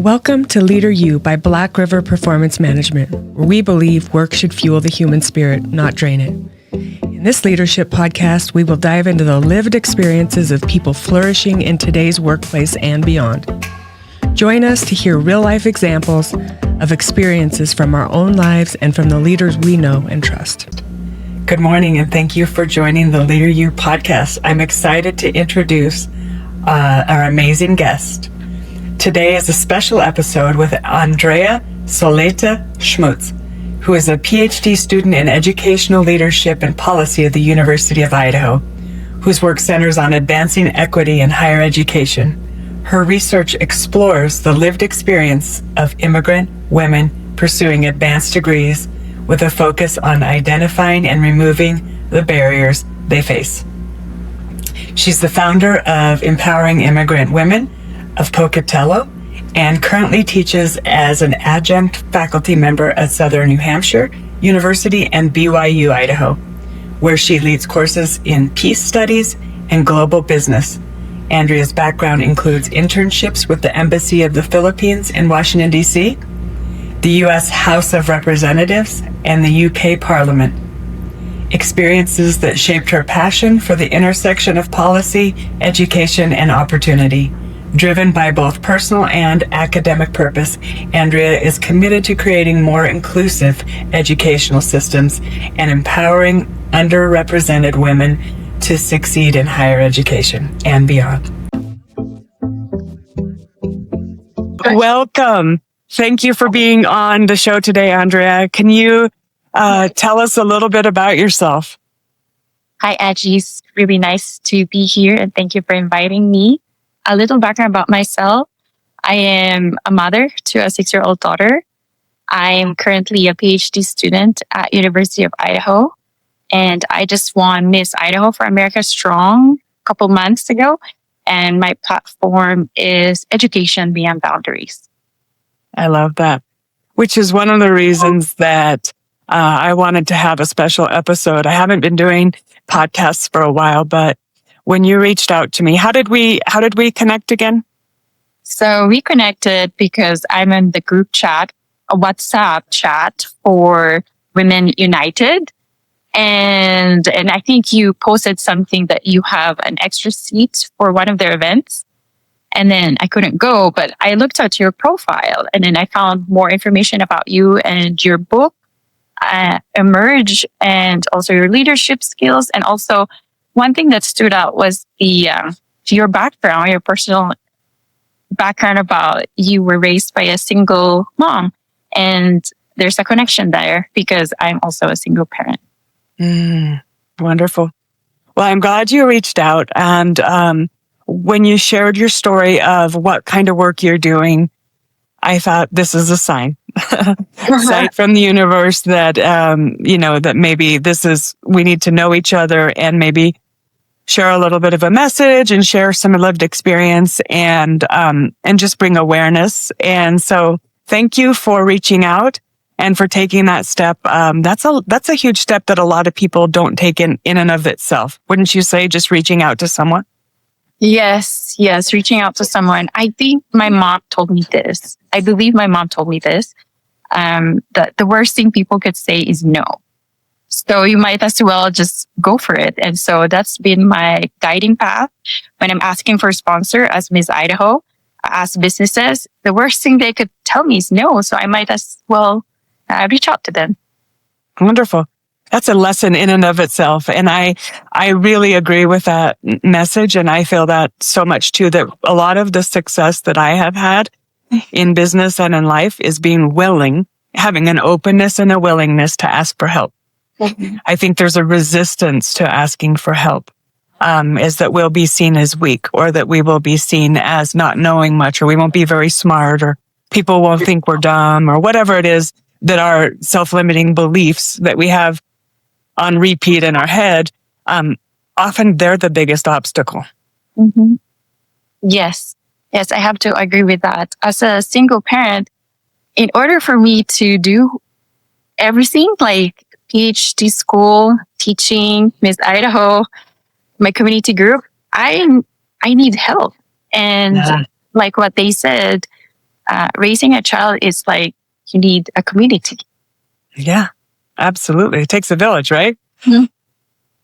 Welcome to Leader You by Black River Performance Management, where we believe work should fuel the human spirit, not drain it. In this leadership podcast, we will dive into the lived experiences of people flourishing in today's workplace and beyond. Join us to hear real-life examples of experiences from our own lives and from the leaders we know and trust. Good morning, and thank you for joining the Leader You podcast. I'm excited to introduce our amazing guest. Today is a special episode with Andrea Soleta Schmutz, who is a PhD student in educational leadership and policy at the University of Idaho, whose work centers on advancing equity in higher education. Her research explores the lived experience of immigrant women pursuing advanced degrees with a focus on identifying and removing the barriers they face. She's the founder of Empowering Immigrant Women of Pocatello and currently teaches as an adjunct faculty member at Southern New Hampshire University and BYU, Idaho, where she leads courses in peace studies and global business. Andrea's background includes internships with the Embassy of the Philippines in Washington, D.C., the U.S. House of Representatives, and the U.K. Parliament. Experiences that shaped her passion for the intersection of policy, education, and opportunity. Driven by both personal and academic purpose, Andrea is committed to creating more inclusive educational systems and empowering underrepresented women to succeed in higher education and beyond. Welcome. Thank you for being on the show today, Andrea. Can you tell us a little bit about yourself? Hi, Angie. It's really nice to be here, and thank you for inviting me. A little background about myself. I am a mother to a 6-year-old daughter. I am currently a PhD student at University of Idaho, and I just won Miss Idaho for America Strong a couple months ago, and my platform is Education Beyond Boundaries. I love that, which is one of the reasons that I wanted to have a special episode. I haven't been doing podcasts for a while, but when you reached out to me, how did we connect again? So we connected because I'm in the group chat, a WhatsApp chat for Women United. And I think you posted something that you have an extra seat for one of their events. And then I couldn't go, but I looked at your profile and then I found more information about you and your book, Emerge, and also your leadership skills. And also one thing that stood out was your background, your personal background about you were raised by a single mom. And there's a connection there because I'm also a single parent. Wonderful. Well, I'm glad you reached out. And when you shared your story of what kind of work you're doing, I thought this is a sign, sign from the universe that, that maybe we need to know each other and maybe share a little bit of a message and share some lived experience and just bring awareness. And so thank you for reaching out and for taking that step. That's a huge step that a lot of people don't take in and of itself. Wouldn't you say, just reaching out to someone? Yes, reaching out to someone. I think my mom told me this. I believe my mom told me this. That the worst thing people could say is no. So you might as well just go for it. And so that's been my guiding path when I'm asking for a sponsor as Miss Idaho, as businesses. The worst thing they could tell me is no. So I might as well reach out to them. Wonderful. That's a lesson in and of itself. And I really agree with that message. And I feel that so much too, that a lot of the success that I have had in business and in life is being willing, having an openness and a willingness to ask for help. I think there's a resistance to asking for help, is that we'll be seen as weak, or that we will be seen as not knowing much, or we won't be very smart, or people won't think we're dumb, or whatever it is that our self-limiting beliefs that we have on repeat in our head, often they're the biggest obstacle. Mm-hmm. Yes, I have to agree with that. As a single parent, in order for me to do everything like PhD school, teaching, Miss Idaho, my community group, I need help. And like what they said, raising a child is like you need a community. Yeah, absolutely. It takes a village, right? Mhm.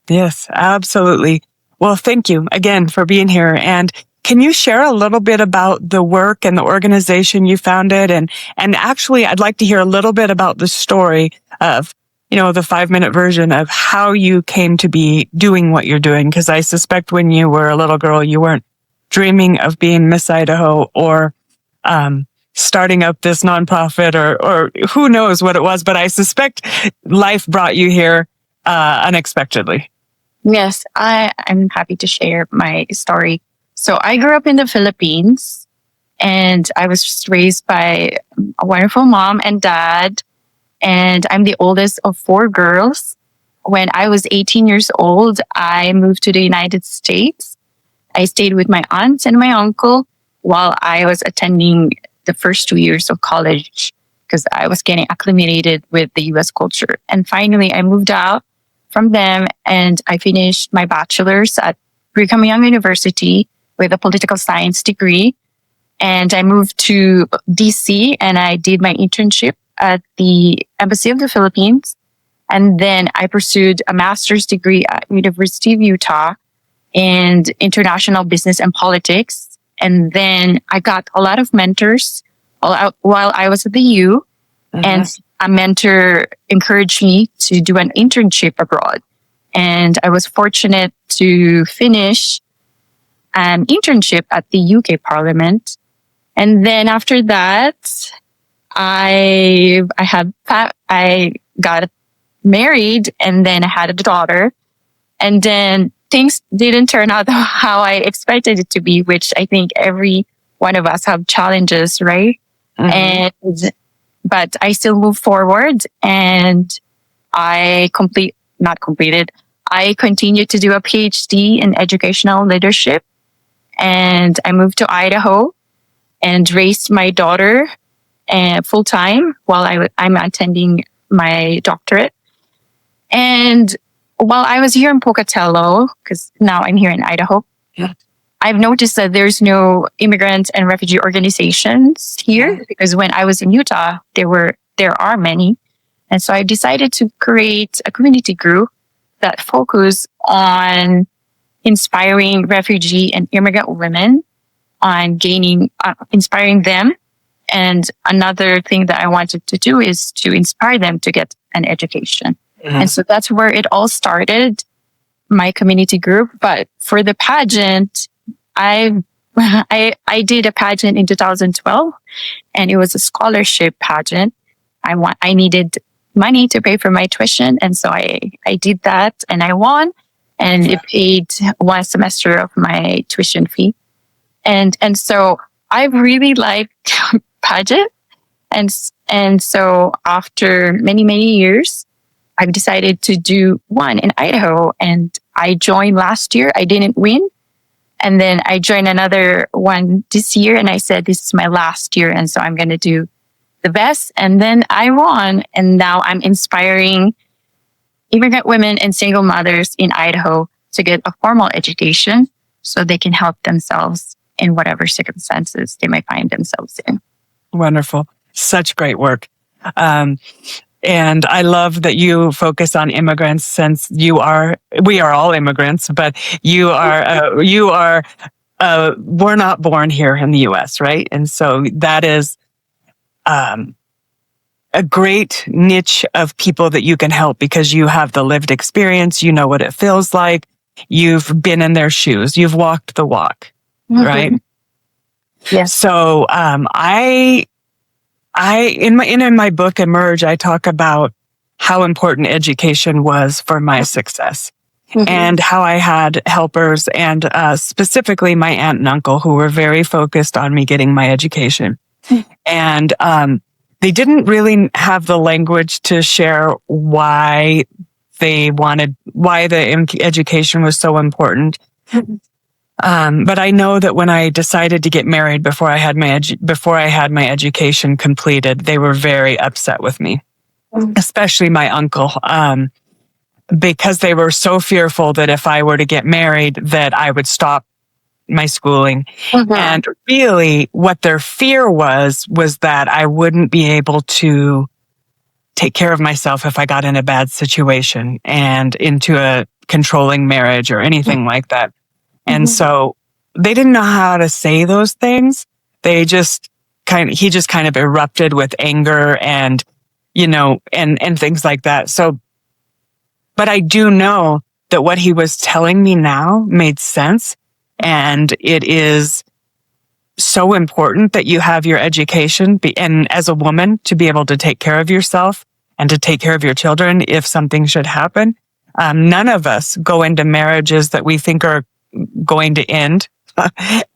Yes, absolutely. Well, thank you again for being here. And can you share a little bit about the work and the organization you founded? And actually, I'd like to hear a little bit about the story of, the 5-minute version of how you came to be doing what you're doing. Because I suspect when you were a little girl, you weren't dreaming of being Miss Idaho or starting up this nonprofit or who knows what it was. But I suspect life brought you here unexpectedly. Yes, I'm happy to share my story. So I grew up in the Philippines, and I was raised by a wonderful mom and dad. And I'm the oldest of 4 girls. When I was 18 years old, I moved to the United States. I stayed with my aunts and my uncle while I was attending the first 2 years of college because I was getting acclimated with the US culture. And finally, I moved out from them and I finished my bachelor's at Brigham Young University with a political science degree. And I moved to DC and I did my internship at the Embassy of the Philippines. And then I pursued a master's degree at University of Utah in international business and politics. And then I got a lot of mentors while I was at the U. And a mentor encouraged me to do an internship abroad. And I was fortunate to finish an internship at the UK Parliament. And then after that, I got married and then I had a daughter. And then things didn't turn out how I expected it to be, which I think every one of us have challenges, right? But I still moved forward and I continued to do a PhD in educational leadership. And I moved to Idaho and raised my daughter full time while I'm attending my doctorate. And while I was here in Pocatello, because now I'm here in Idaho, I've noticed that there's no immigrant and refugee organizations here because when I was in Utah, there are many. And so I decided to create a community group that focus on inspiring refugee and immigrant women, on inspiring them. And another thing that I wanted to do is to inspire them to get an education. And so that's where it all started, my community group. But for the pageant, I did a pageant in 2012 and it was a scholarship pageant. I needed money to pay for my tuition. And so I did that and I won and it paid 1 semester of my tuition fee. And so I really like pageant. And so after many, many years, I've decided to do one in Idaho and I joined last year. I didn't win. And then I joined another one this year and I said, this is my last year. And so I'm going to do the best. And then I won. And now I'm inspiring immigrant women and single mothers in Idaho to get a formal education so they can help themselves in whatever circumstances they might find themselves in. Wonderful. Such great work. And I love that you focus on immigrants since we are all immigrants, but we're not born here in the US, right? And so that is a great niche of people that you can help because you have the lived experience. You know what it feels like. You've been in their shoes. You've walked the walk, right? Yes. So, in my book Emerge, I talk about how important education was for my success and how I had helpers and specifically my aunt and uncle who were very focused on me getting my education. And they didn't really have the language to share why the education was so important. But I know that when I decided to get married before I had my education completed, they were very upset with me, especially my uncle, because they were so fearful that if I were to get married, that I would stop my schooling. Mhm. And really what their fear was that I wouldn't be able to take care of myself if I got in a bad situation and into a controlling marriage or anything like that. And Mhm. so they didn't know how to say those things. He just kind of erupted with anger and, and things like that. So, but I do know that what he was telling me now made sense. And it is so important that you have your education and as a woman to be able to take care of yourself and to take care of your children if something should happen. None of us go into marriages that we think are going to end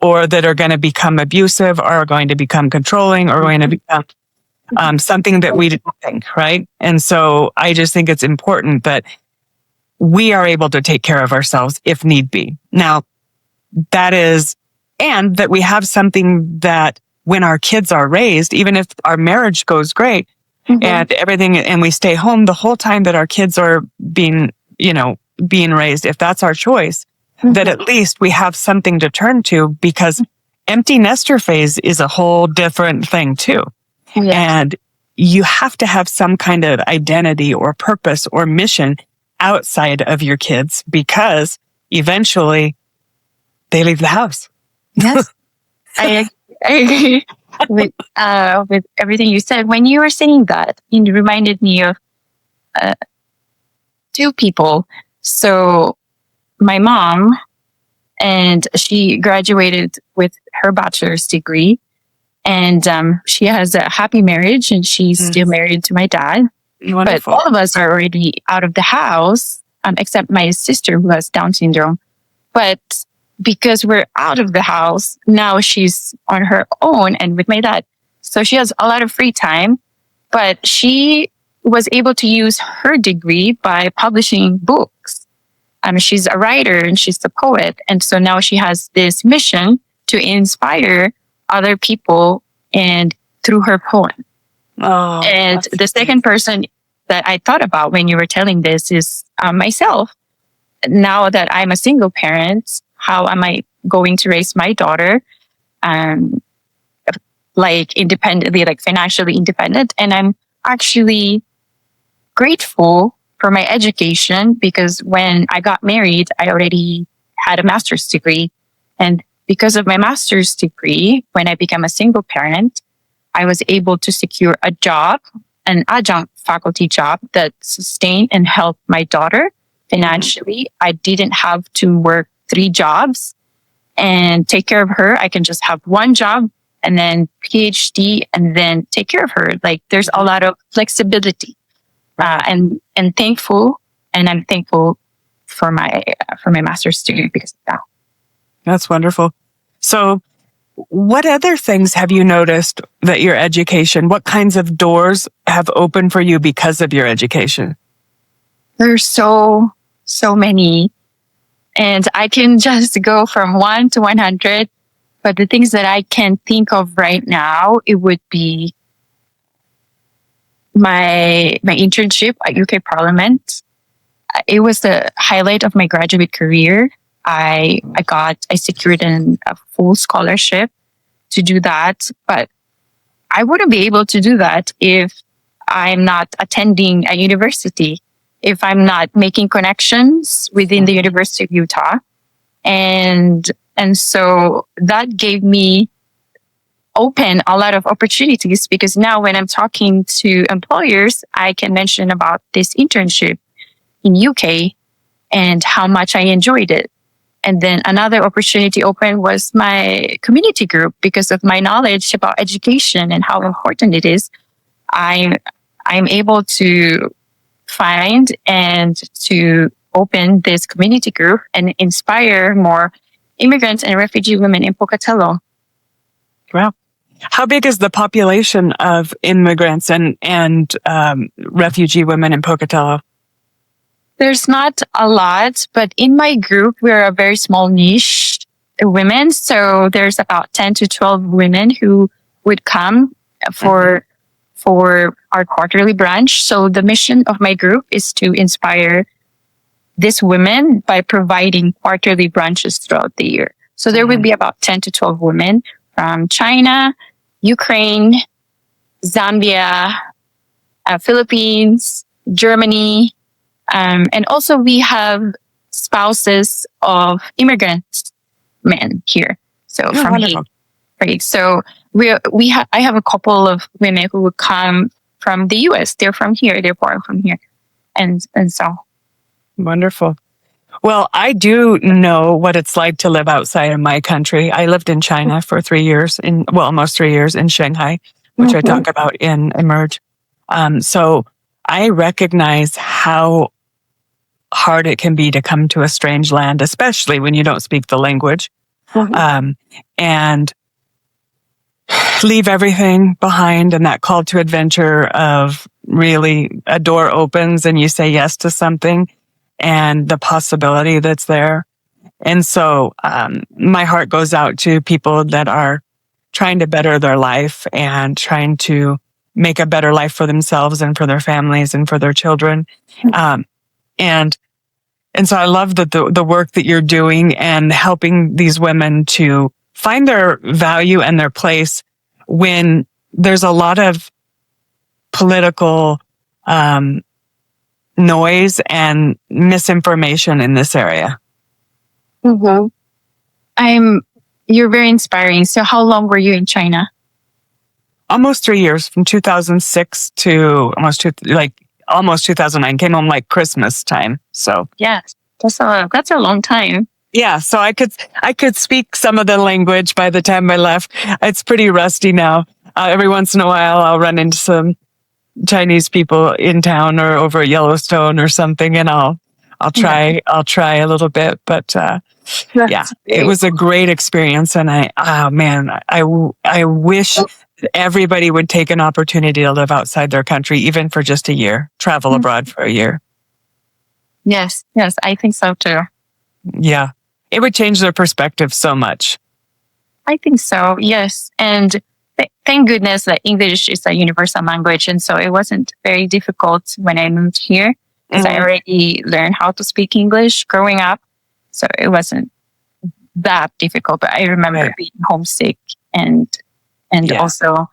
or that are going to become abusive or are going to become controlling or going to become something that we didn't think, right? And so I just think it's important that we are able to take care of ourselves if need be. Now, and that we have something that when our kids are raised, even if our marriage goes great and everything, and we stay home the whole time that our kids are being raised, if that's our choice, that at least we have something to turn to, because empty nester phase is a whole different thing too. Yes. And you have to have some kind of identity or purpose or mission outside of your kids, because eventually they leave the house. Yes, I agree with everything you said. When you were saying that, it reminded me of two people. So my mom, and she graduated with her bachelor's degree, and she has a happy marriage, and she's still married to my dad. Wonderful. But all of us are already out of the house, except my sister who has Down syndrome. But because we're out of the house, now she's on her own and with my dad. So she has a lot of free time, but she was able to use her degree by publishing books. She's a writer and she's a poet. And so now she has this mission to inspire other people and through her poem. Oh, and the second person that I thought about when you were telling this is myself. Now that I'm a single parent, how am I going to raise my daughter like independently, like financially independent? And I'm actually grateful for my education, because when I got married, I already had a master's degree. And because of my master's degree, when I became a single parent, I was able to secure a job, an adjunct faculty job that sustained and helped my daughter financially. I didn't have to work 3 jobs and take care of her. I can just have one job and then PhD and then take care of her. Like, there's a lot of flexibility, and thankful. And I'm thankful for my master's degree because of that. That's wonderful. So what other things have you noticed that your education, what kinds of doors have opened for you because of your education? There's so many. And I can just go from 1 to 100. But the things that I can think of right now, it would be my internship at UK Parliament. It was the highlight of my graduate career. I secured a full scholarship to do that, but I wouldn't be able to do that if I'm not attending a university, if I'm not making connections within the University of Utah. And so that gave me open a lot of opportunities, because now when I'm talking to employers, I can mention about this internship in UK and how much I enjoyed it. And then another opportunity open was my community group. Because of my knowledge about education and how important it is, I'm able to find and to open this community group and inspire more immigrants and refugee women in Pocatello. Wow. How big is the population of immigrants and refugee women in Pocatello? There's not a lot, but in my group, we're a very small niche women. So there's about 10 to 12 women who would come for our quarterly brunch. So the mission of my group is to inspire these women by providing quarterly brunches throughout the year. So there will be about 10 to 12 women from China, Ukraine, Zambia, Philippines, Germany. And also we have spouses of immigrant men here. So from Haiti. Right. So I have a couple of women who would come from the US. They're from here. They're born from here. And so. Wonderful. Well, I do know what it's like to live outside of my country. I lived in China for 3 years, almost 3 years in Shanghai, which I talk about in Emerge. So I recognize how hard it can be to come to a strange land, especially when you don't speak the language, and leave everything behind. And that call to adventure of really a door opens and you say yes to something and the possibility that's there. And so my heart goes out to people that are trying to better their life and trying to make a better life for themselves and for their families and for their children. And so I love the work that you're doing and helping these women to find their value and their place when there's a lot of political noise and misinformation in this area. You're very inspiring. So how long were you in China? Almost 3 years, from 2006 to almost 2009. Came home like Christmas time. So yes, that's a long time. Yeah, so I could speak some of the language by the time I left. It's pretty rusty now. Every once in a while, I'll run into some Chinese people in town or over at Yellowstone or something, and I'll try a little bit. But it was a great experience, and I wish everybody would take an opportunity to live outside their country, even for just a year, travel abroad for a year. Yes, I think so too. Yeah, it would change their perspective so much. I think so, yes. And thank goodness that English is a universal language. And so it wasn't very difficult when I moved here because I already learned how to speak English growing up. So it wasn't that difficult. But I remember being homesick and also,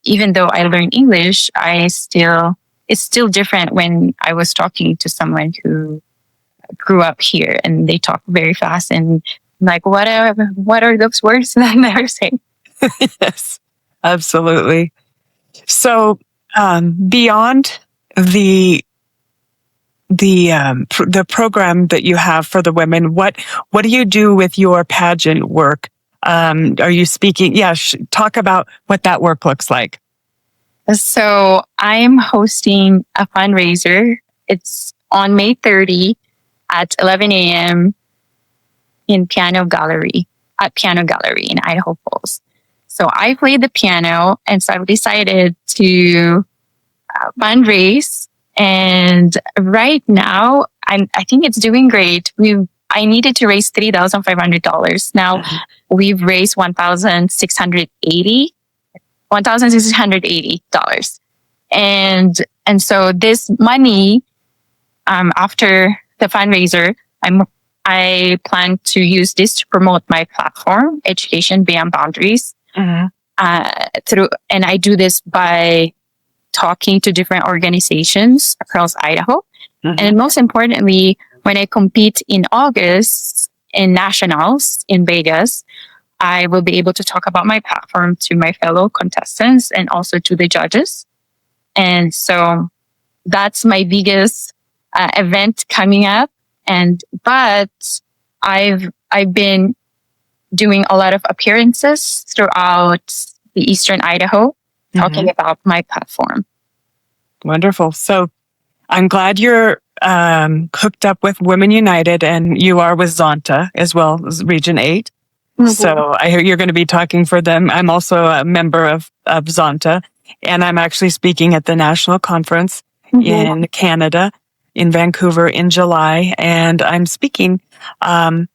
even though I learned English, it's still different when I was talking to someone who grew up here and they talk very fast and like, what are those words that I never say? Yes, absolutely. So, beyond the program that you have for the women, what do you do with your pageant work? Are you speaking? Yeah, talk about what that work looks like. So I'm hosting a fundraiser. It's on May 30 at 11 a.m. at Piano Gallery in Idaho Falls. So I play the piano, and so I've decided to fundraise. And right now, I think it's doing great. I needed to raise $3,500. Now we've raised $1,680. And so this money, after the fundraiser, I plan to use this to promote my platform, Education Beyond Boundaries. And I do this by talking to different organizations across Idaho. And most importantly, when I compete in August in nationals in Vegas, I will be able to talk about my platform to my fellow contestants and also to the judges. And so that's my biggest event coming up. But I've been doing a lot of appearances throughout the Eastern Idaho, talking about my platform. Wonderful. So I'm glad you're hooked up with Women United, and you are with Zonta as well as Region 8. So I hear you're going to be talking for them. I'm also a member of Zonta, and I'm actually speaking at the national conference in Canada, in Vancouver in July. And I'm speaking on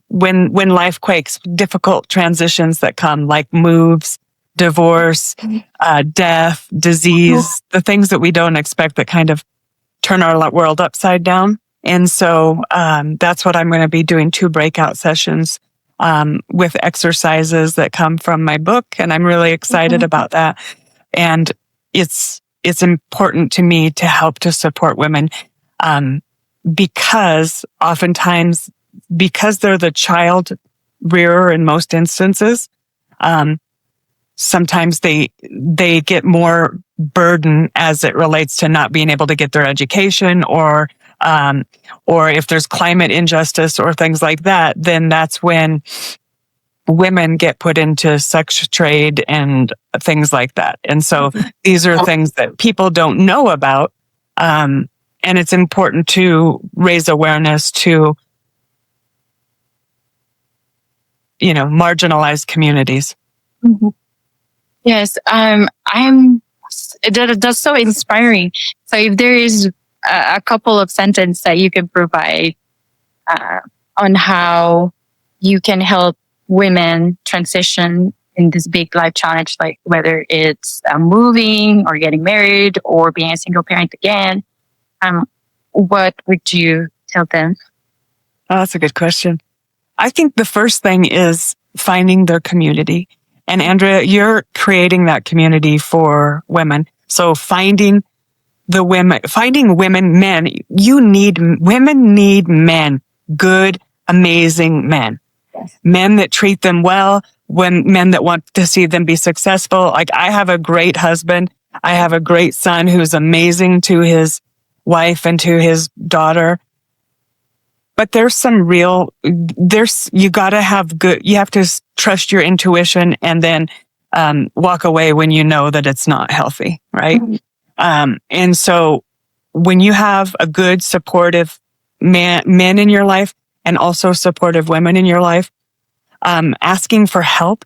when life quakes, difficult transitions that come, like moves, divorce, death, disease, the things that we don't expect that kind of turn our world upside down. And so that's what I'm going to be doing, 2 breakout sessions with exercises that come from my book. And I'm really excited about that. And it's important to me to help to support women because oftentimes, because they're the child rearer in most instances, sometimes they get more burden as it relates to not being able to get their education, or if there's climate injustice or things like that, then that's when women get put into sex trade and things like that. And so these are things that people don't know about. And it's important to raise awareness to, marginalized communities. Mm-hmm. Yes. That's so inspiring. So if there is a couple of sentences that you can provide on how you can help women transition in this big life challenge, like whether it's moving or getting married or being a single parent again, what would you tell them? Oh, that's a good question. I think the first thing is finding their community. And Andrea, you're creating that community for women. So finding women, men, women need men, good, amazing men. Yes. Men that treat them well, men that want to see them be successful. Like, I have a great husband. I have a great son who's amazing to his wife and to his daughter. But you have to trust your intuition and then walk away when you know that it's not healthy, right? Mm-hmm. And so when you have a good, supportive men in your life and also supportive women in your life, asking for help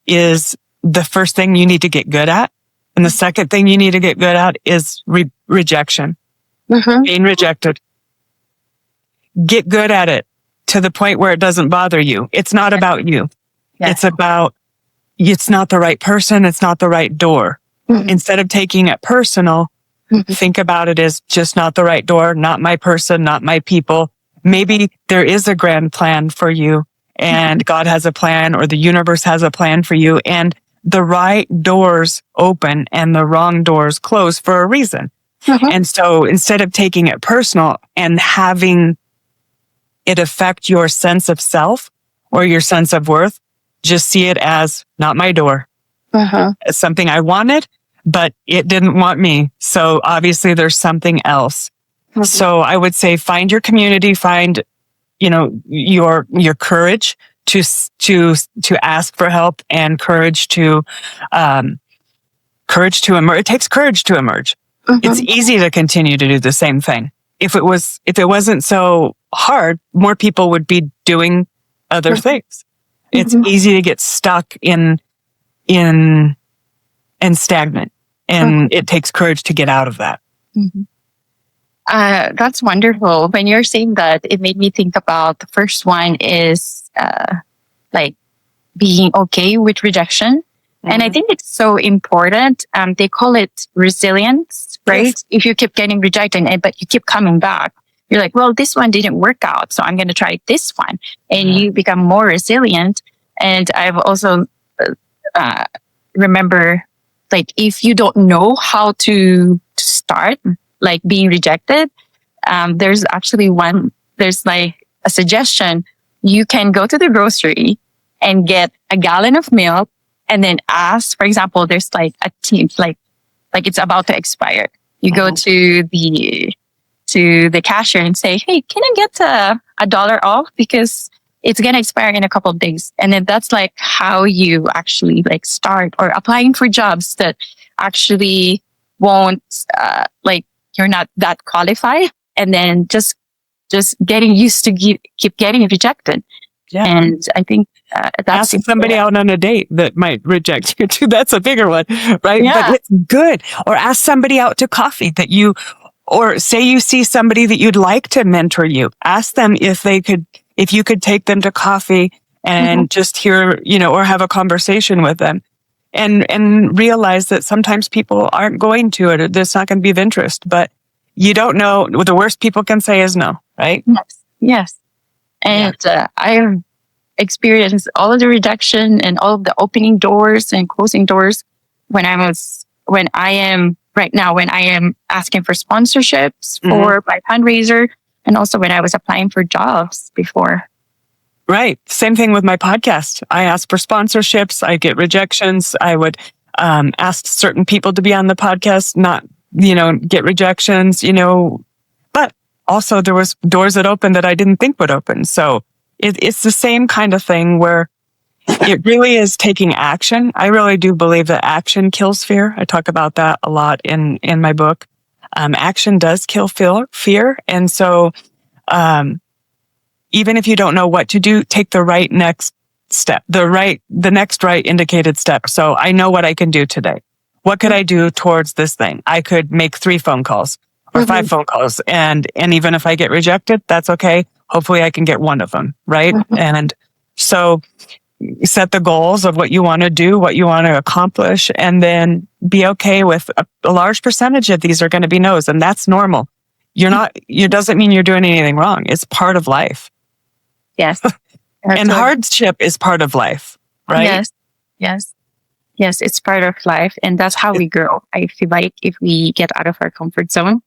is the first thing you need to get good at. And the second thing you need to get good at is rejection, being rejected. Get good at it to the point where it doesn't bother you. It's not about you. Yeah. It's not the right person. It's not the right door. Mm-hmm. Instead of taking it personal, think about it as just not the right door, not my person, not my people. Maybe there is a grand plan for you, and God has a plan, or the universe has a plan for you, and the right doors open and the wrong doors close for a reason. And so instead of taking it personal and having it affect your sense of self or your sense of worth, just see it as not my door. It's something I wanted, but it didn't want me. So obviously there's something else. So I would say find your community, find, your courage to ask for help, and courage to emerge. It takes courage to emerge. It's easy to continue to do the same thing. If it wasn't so hard, more people would be doing other things. It's easy to get stuck in stagnant, and it takes courage to get out of that. That's wonderful. When you're saying that, it made me think about the first one is like being okay with rejection. And I think it's so important. They call it resilience, right? Yes. If you keep getting rejected, but you keep coming back, you're like, well, this one didn't work out, so I'm going to try this one. And you become more resilient. And I've also remember, like, if you don't know how to start, like being rejected, there's like a suggestion. You can go to the grocery and get a gallon of milk, and then ask, for example, there's like a team, like it's about to expire. You go to the cashier and say, hey, can I get $1 off? Because it's going to expire in a couple of days. And then that's like how you actually like start, or applying for jobs that actually won't, you're not that qualified. And then just getting used to keep getting rejected. Yeah. And I think that's ask somebody out on a date that might reject you too. That's a bigger one, right? Yeah. But it's good. Or ask somebody out to coffee or say you see somebody that you'd like to mentor you. Ask them if you could take them to coffee and just hear, or have a conversation with them, and realize that sometimes people aren't going to it, or it's not going to be of interest, but you don't know. The worst people can say is no, right? Yes. Yes. And I've experienced all of the rejection and all of the opening doors and closing doors when I am asking for sponsorships for my fundraiser, and also when I was applying for jobs before. Right. Same thing with my podcast. I ask for sponsorships. I get rejections. I would ask certain people to be on the podcast, not, get rejections, but also there was doors that opened that I didn't think would open. So it's the same kind of thing where it really is taking action. I really do believe that action kills fear. I talk about that a lot in my book. Action does kill fear. And so, even if you don't know what to do, take the right next step, the next right indicated step. So I know what I can do today. What could I do towards this thing? I could make 3 phone calls or 5 phone calls. And even if I get rejected, that's okay. Hopefully I can get one of them. Right. And so set the goals of what you want to do, what you want to accomplish, and then be okay with a large percentage of these are going to be no's. And that's normal. It doesn't mean you're doing anything wrong. It's part of life. Yes. And hardship is part of life, right? Yes. Yes. Yes, it's part of life. And that's how we grow. I feel like if we get out of our comfort zone.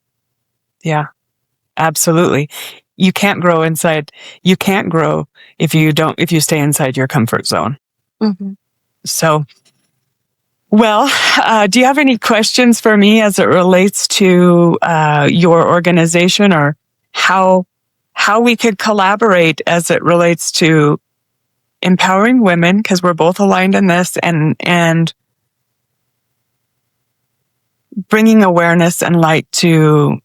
Yeah, absolutely. You can't grow if you stay inside your comfort zone. So, well, do you have any questions for me as it relates to your organization, or how we could collaborate as it relates to empowering women, because we're both aligned in this, and bringing awareness and light to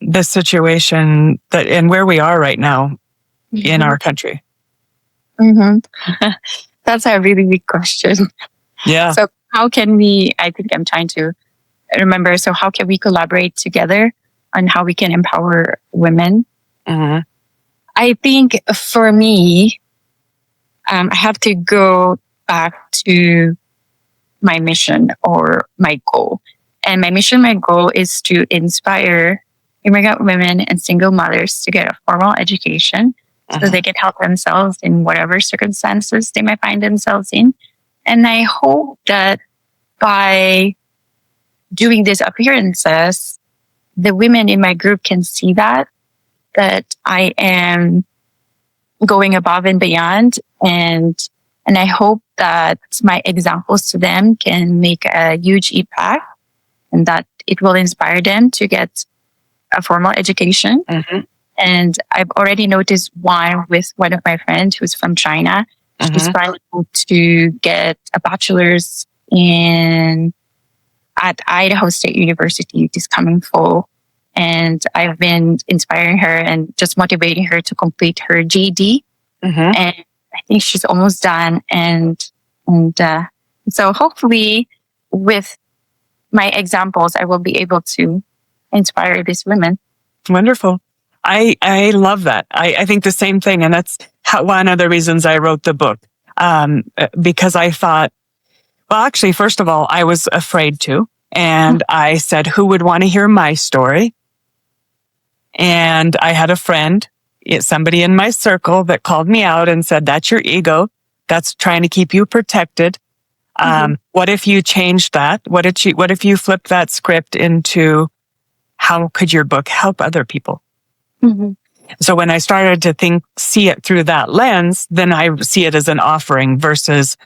the situation and where we are right now in our country? That's a really big question. Yeah. So how can I think I'm trying to remember. So how can we collaborate together on how we can empower women? I think for me, I have to go back to my mission or my goal. And my goal is to inspire immigrant women and single mothers to get a formal education so they can help themselves in whatever circumstances they might find themselves in. And I hope that by doing these appearances, the women in my group can see that I am going above and beyond. And I hope that my examples to them can make a huge impact, and that it will inspire them to get a formal education. And I've already noticed with one of my friends who's from China. She's planning to get a bachelor's at Idaho State University this coming fall. And I've been inspiring her and just motivating her to complete her GED. And I think she's almost done. And so hopefully with my examples, I will be able to inspire these women. Wonderful. I love that. I think the same thing. And that's one of the reasons I wrote the book. Because I thought, well, actually, first of all, I was afraid to. And I said, who would want to hear my story? And I had a friend, somebody in my circle, that called me out and said, that's your ego. That's trying to keep you protected. What if you changed that? What if you flipped that script into how could your book help other people? So when I started to see it through that lens, then I see it as an offering versus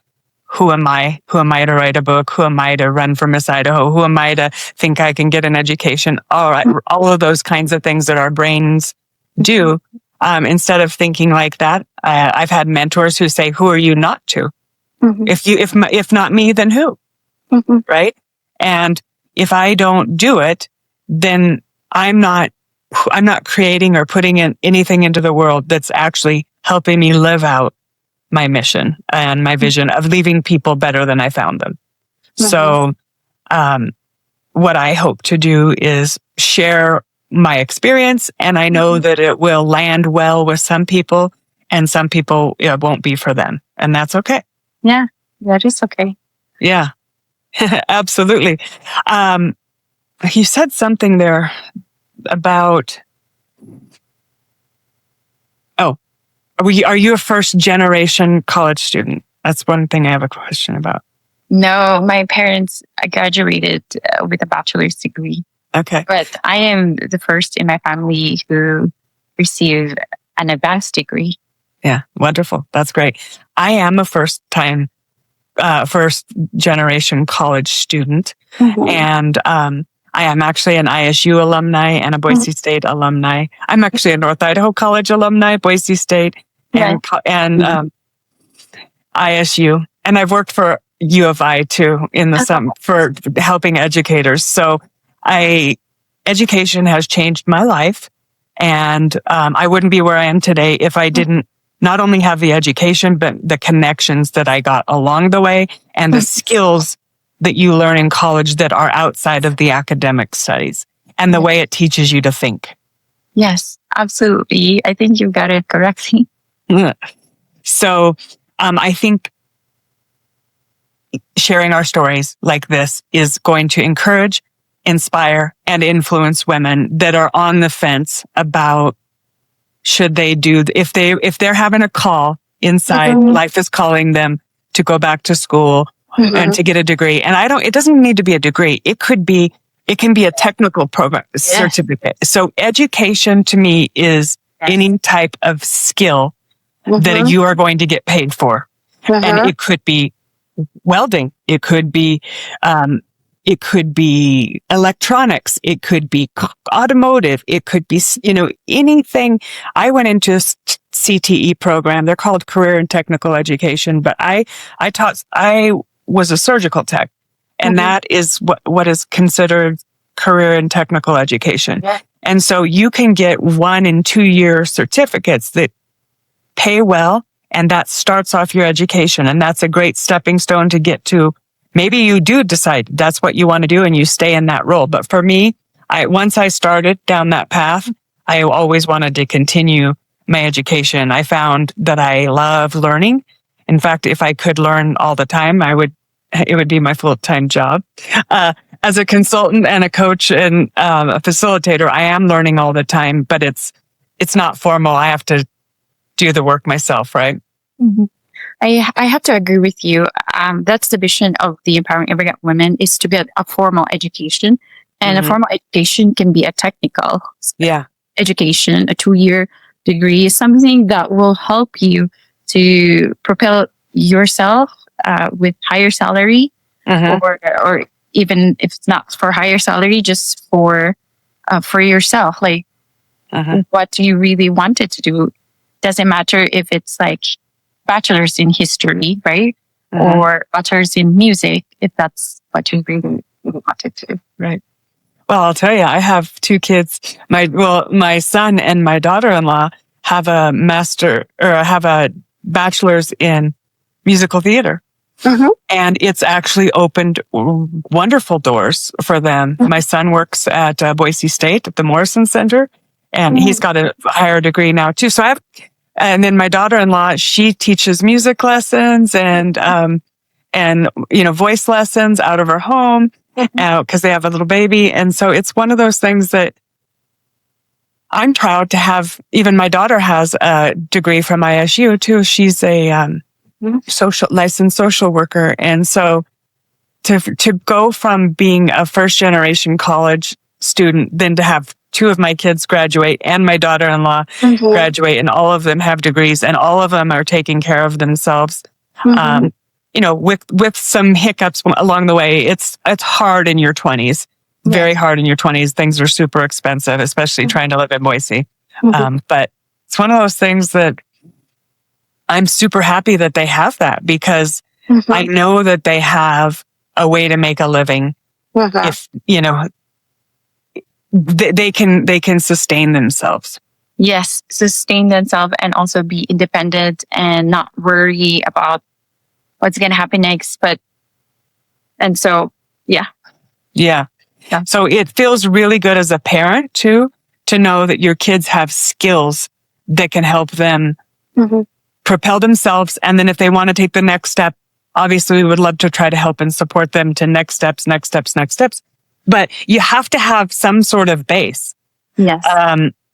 who am I? Who am I to write a book? Who am I to run for Miss Idaho? Who am I to think I can get an education? All of those kinds of things that our brains do. Instead of thinking like that, I've had mentors who say, "Who are you not to? If not me, then who?" Right? And if I don't do it, then I'm not creating or putting in anything into the world that's actually helping me live out my mission and my vision of leaving people better than I found them. So, what I hope to do is share my experience, and I know that it will land well with some people, and some people it won't be for them, and that's okay. Yeah, that is okay. Yeah, absolutely. You said something there about Are you a first generation college student? That's one thing I have a question about. No, my parents graduated with a bachelor's degree. Okay. But I am the first in my family who received an advanced degree. Yeah, wonderful. That's great. I am a first generation college student. And I am actually an ISU alumni and a Boise State alumni. I'm actually a North Idaho College alumni, Boise State, and ISU. And I've worked for U of I too in the summer for helping educators. So education has changed my life, and I wouldn't be where I am today if I didn't not only have the education, but the connections that I got along the way and the skills that you learn in college that are outside of the academic studies and the way it teaches you to think. Yes, absolutely. I think you got it correctly. So I think sharing our stories like this is going to encourage, inspire, and influence women that are on the fence about should they do, if they're having a call inside, life is calling them to go back to school and to get a degree. And it doesn't need to be a degree. It can be a technical program certificate. So education to me is any type of skill that you are going to get paid for. And it could be welding. It could be electronics. It could be automotive. It could be, anything. I went into a CTE program. They're called Career and Technical Education, but I was a surgical tech, and that is what is considered career and technical education. Yeah. And so you can get 1 and 2 year certificates that pay well, and that starts off your education. And that's a great stepping stone to get to. Maybe you do decide that's what you want to do and you stay in that role. But for me, once I started down that path, I always wanted to continue my education. I found that I love learning. In fact, if I could learn all the time, it would be my full-time job. As a consultant and a coach and a facilitator, I am learning all the time, but it's not formal. I have to do the work myself, right? Mm-hmm. I have to agree with you. That's the vision of the Empowering Immigrant Women, is to build a formal education. And a formal education can be a technical education, a 2-year degree, something that will help you to propel yourself with higher salary, or even if it's not for higher salary, just for yourself. Like, what do you really want it to do? Doesn't matter if it's like bachelor's in history, right? Or bachelor's in music, if that's what you really wanted to. Right. Well, I'll tell you, I have 2 kids. My son and my daughter-in-law have a bachelor's in musical theater. And it's actually opened wonderful doors for them. My son works at Boise State at the Morrison Center, and he's got a higher degree now too. So and then my daughter-in-law, she teaches music lessons and voice lessons out of her home because they have a little baby. And so it's one of those things that I'm proud to have. Even my daughter has a degree from ISU too. She's a licensed social worker. And so to go from being a first generation college student, then to have 2 of my kids graduate and my daughter-in-law graduate, and all of them have degrees and all of them are taking care of themselves. With some hiccups along the way. It's hard in your 20s, very hard in your 20s. Things are super expensive, especially trying to live in Boise. But it's one of those things that I'm super happy that they have that, because I know that they have a way to make a living. If, they can sustain themselves. Yes, sustain themselves and also be independent and not worry about what's going to happen next. So it feels really good as a parent too, to know that your kids have skills that can help them propel themselves. And then if they want to take the next step, obviously we would love to try to help and support them to next steps. But you have to have some sort of base. Yes.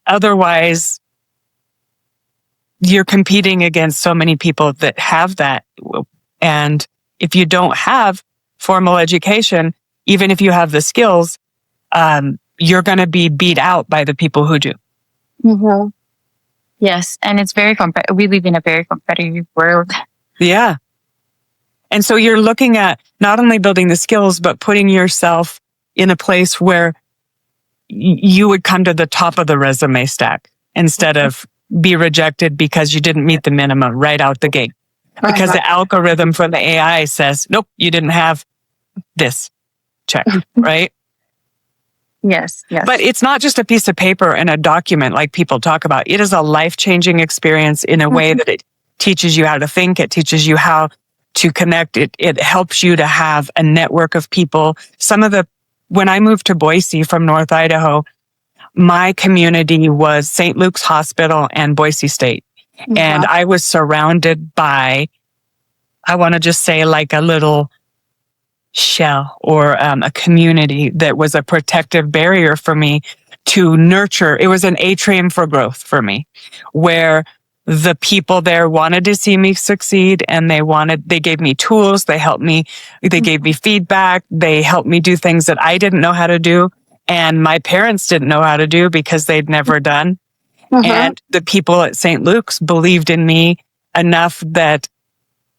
Otherwise, you're competing against so many people that have that. And if you don't have formal education, even if you have the skills, you're going to be beat out by the people who do. Mm-hmm. Yes. And it's we live in a very competitive world. Yeah. And so you're looking at not only building the skills, but putting yourself in a place where you would come to the top of the resume stack instead of be rejected because you didn't meet the minimum right out the gate. Because the algorithm from the AI says, nope, you didn't have this. Check, right? Yes, yes. But it's not just a piece of paper and a document like people talk about. It is a life-changing experience in a way that it teaches you how to think. It teaches you how to connect. It helps you to have a network of people. When I moved to Boise from North Idaho, my community was St. Luke's Hospital and Boise State. Mm-hmm. And I was surrounded by, I want to just say like a little shell or a community that was a protective barrier for me to nurture. It was an atrium for growth for me, where the people there wanted to see me succeed, and they gave me tools, they helped me, they gave me feedback, they helped me do things that I didn't know how to do, and my parents didn't know how to do because they'd never done. And the people at St. Luke's believed in me enough that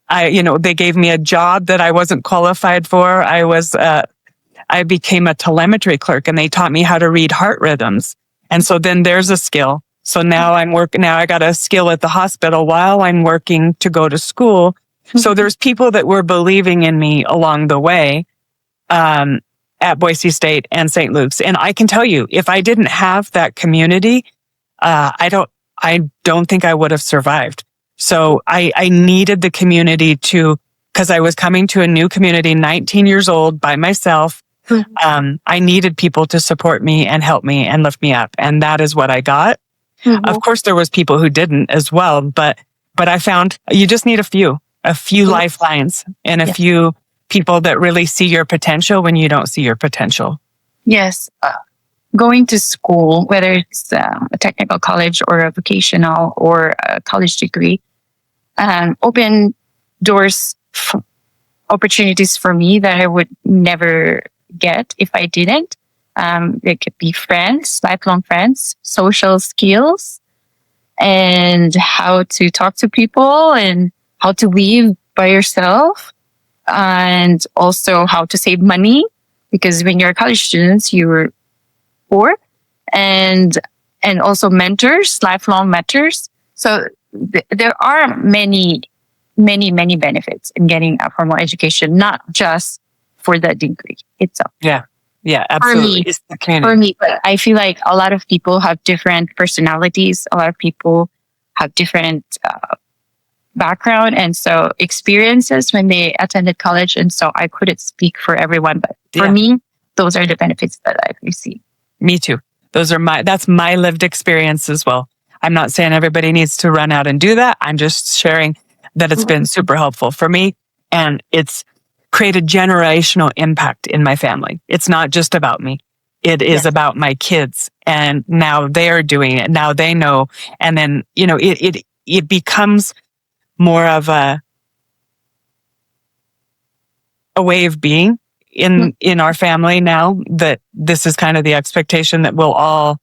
they gave me a job that I wasn't qualified for. I became a telemetry clerk, and they taught me how to read heart rhythms. And so then there's a skill. So now I got a skill at the hospital while I'm working to go to school. So there's people that were believing in me along the way, at Boise State and St. Luke's. And I can tell you, if I didn't have that community, I don't think I would have survived. So I needed the community because I was coming to a new community, 19 years old by myself. I needed people to support me and help me and lift me up. And that is what I got. Of course, there was people who didn't as well, but I found you just need a few lifelines and a few people that really see your potential when you don't see your potential. Yes. Going to school, whether it's a technical college or a vocational or a college degree, open doors, opportunities for me that I would never get if I didn't. It could be friends, lifelong friends, social skills, and how to talk to people and how to live by yourself, and also how to save money, because when you're a college student, you're poor, and also mentors, lifelong mentors. So there are many benefits in getting a formal education, not just for the degree itself. Yeah, absolutely. For me, but I feel like a lot of people have different personalities. A lot of people have different background and so experiences when they attended college. And so I couldn't speak for everyone, but for me, those are the benefits that I've received. Me too. That's my lived experience as well. I'm not saying everybody needs to run out and do that. I'm just sharing that it's been super helpful for me, and it's created generational impact in my family. It's not just about me. It is about my kids, and now they're doing it. Now they know. And then, it becomes more of a way of being in our family now, that this is kind of the expectation that we'll all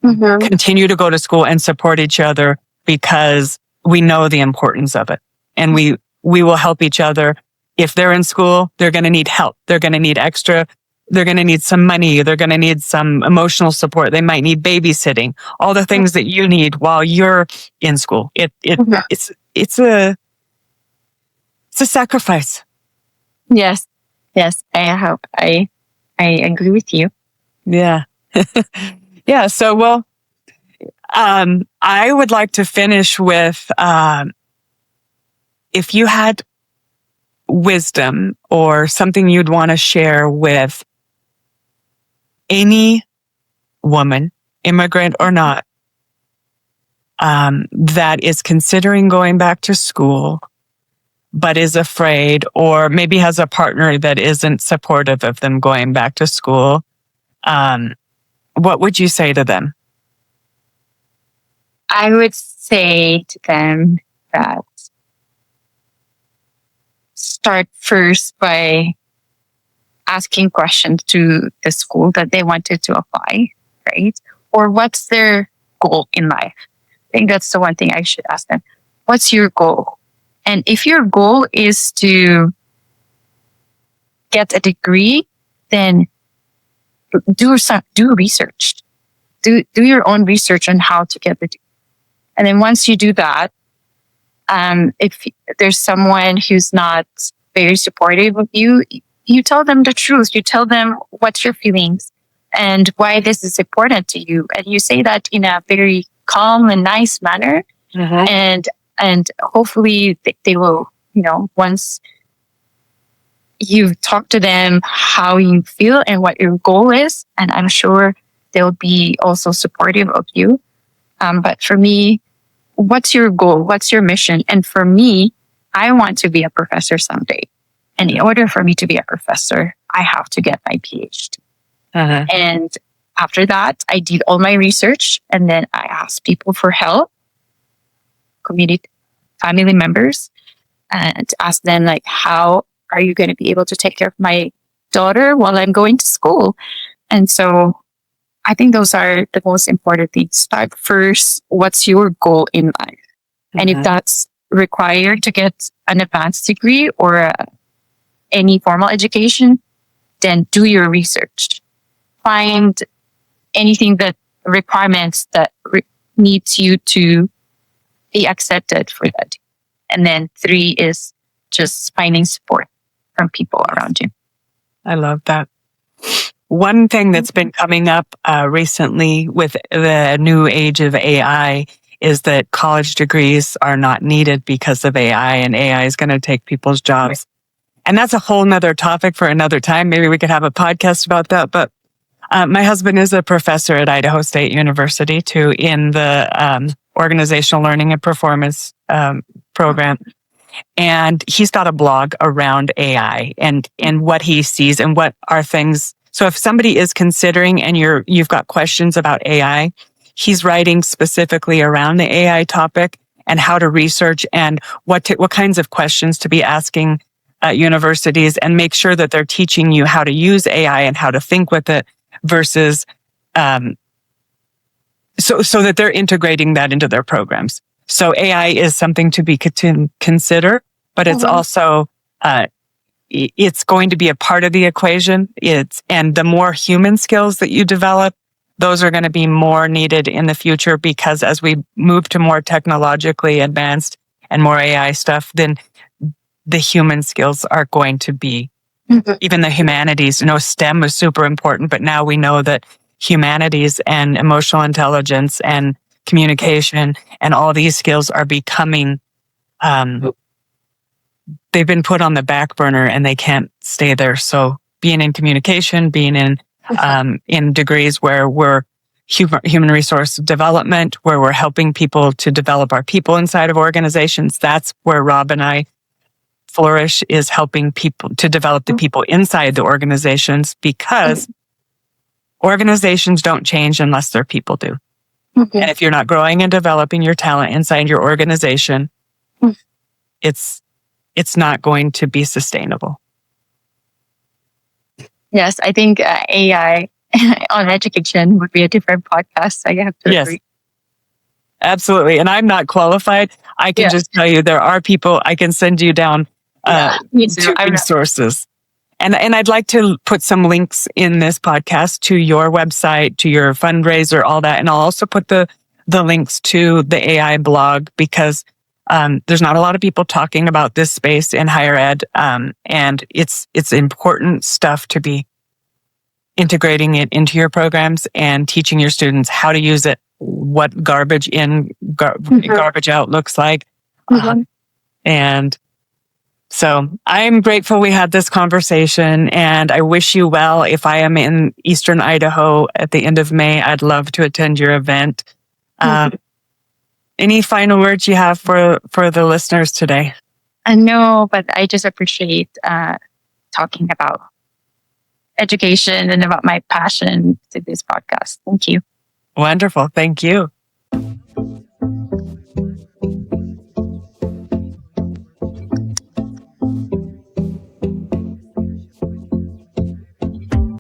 continue to go to school and support each other, because we know the importance of it. And we will help each other. If they're in school, they're going to need help. They're going to need extra. They're going to need some money. They're going to need some emotional support. They might need babysitting, all the things that you need while you're in school. It's a sacrifice. Yes. I hope I agree with you. Yeah. Yeah. So, I would like to finish with, if you had wisdom or something you'd want to share with any woman, immigrant or not, that is considering going back to school, but is afraid, or maybe has a partner that isn't supportive of them going back to school, what would you say to them? I would say to them that start first by asking questions to the school that they wanted to apply, right? Or what's their goal in life? I think that's the one thing I should ask them. What's your goal? And if your goal is to get a degree, then do research. Do your own research on how to get the degree. And then once you do that, if there's someone who's not very supportive of you, you tell them the truth. You tell them what's your feelings and why this is important to you. And you say that in a very calm and nice manner. Mm-hmm. And hopefully they will, once you talk to them how you feel and what your goal is, and I'm sure they'll be also supportive of you. But for me, what's your goal? What's your mission? And for me, I want to be a professor someday. And in order for me to be a professor, I have to get my PhD. Uh-huh. And after that, I did all my research and then I asked people for help, community, family members, and ask them like, how are you going to be able to take care of my daughter while I'm going to school? And so I think those are the most important things. Start first. What's your goal in life? Mm-hmm. And if that's required to get an advanced degree or any formal education, then do your research. Find anything that requirements that needs you to be accepted for that. And then 3 is just finding support from people around you. I love that. One thing that's been coming up recently with the new age of AI is that college degrees are not needed because of AI, and AI is going to take people's jobs. And that's a whole nother topic for another time. Maybe we could have a podcast about that. But my husband is a professor at Idaho State University too, in the organizational learning and performance program. And he's got a blog around AI and what he sees and what are things. So if somebody is considering and you've got questions about AI, he's writing specifically around the AI topic and how to research and what kinds of questions to be asking at universities, and make sure that they're teaching you how to use AI and how to think with it versus so that they're integrating that into their programs. So AI is something to be consider, but it's also it's going to be a part of the equation. And the more human skills that you develop, those are going to be more needed in the future, because as we move to more technologically advanced and more AI stuff, then the human skills are going to be, even the humanities. STEM was super important, but now we know that humanities and emotional intelligence and communication and all these skills are becoming, they've been put on the back burner and they can't stay there. So being in communication, being in degrees where we're human resource development, where we're helping people to develop our people inside of organizations, that's where Rob and I flourish, is helping people to develop the people inside the organizations, because organizations don't change unless their people do. And if you're not growing and developing your talent inside your organization, it's not going to be sustainable. Yes, I think AI on education would be a different podcast. I have to agree. Absolutely. And I'm not qualified. I can just tell you there are people I can send you down to resources. And I'd like to put some links in this podcast to your website, to your fundraiser, all that. And I'll also put the links to the AI blog, because there's not a lot of people talking about this space in higher ed. And it's important stuff to be integrating it into your programs and teaching your students how to use it, what garbage in, garbage out looks like. And so I'm grateful we had this conversation, and I wish you well. If I am in Eastern Idaho at the end of May, I'd love to attend your event. Any final words you have for the listeners today? No, but I just appreciate talking about education and about my passion to this podcast. Thank you. Wonderful. Thank you.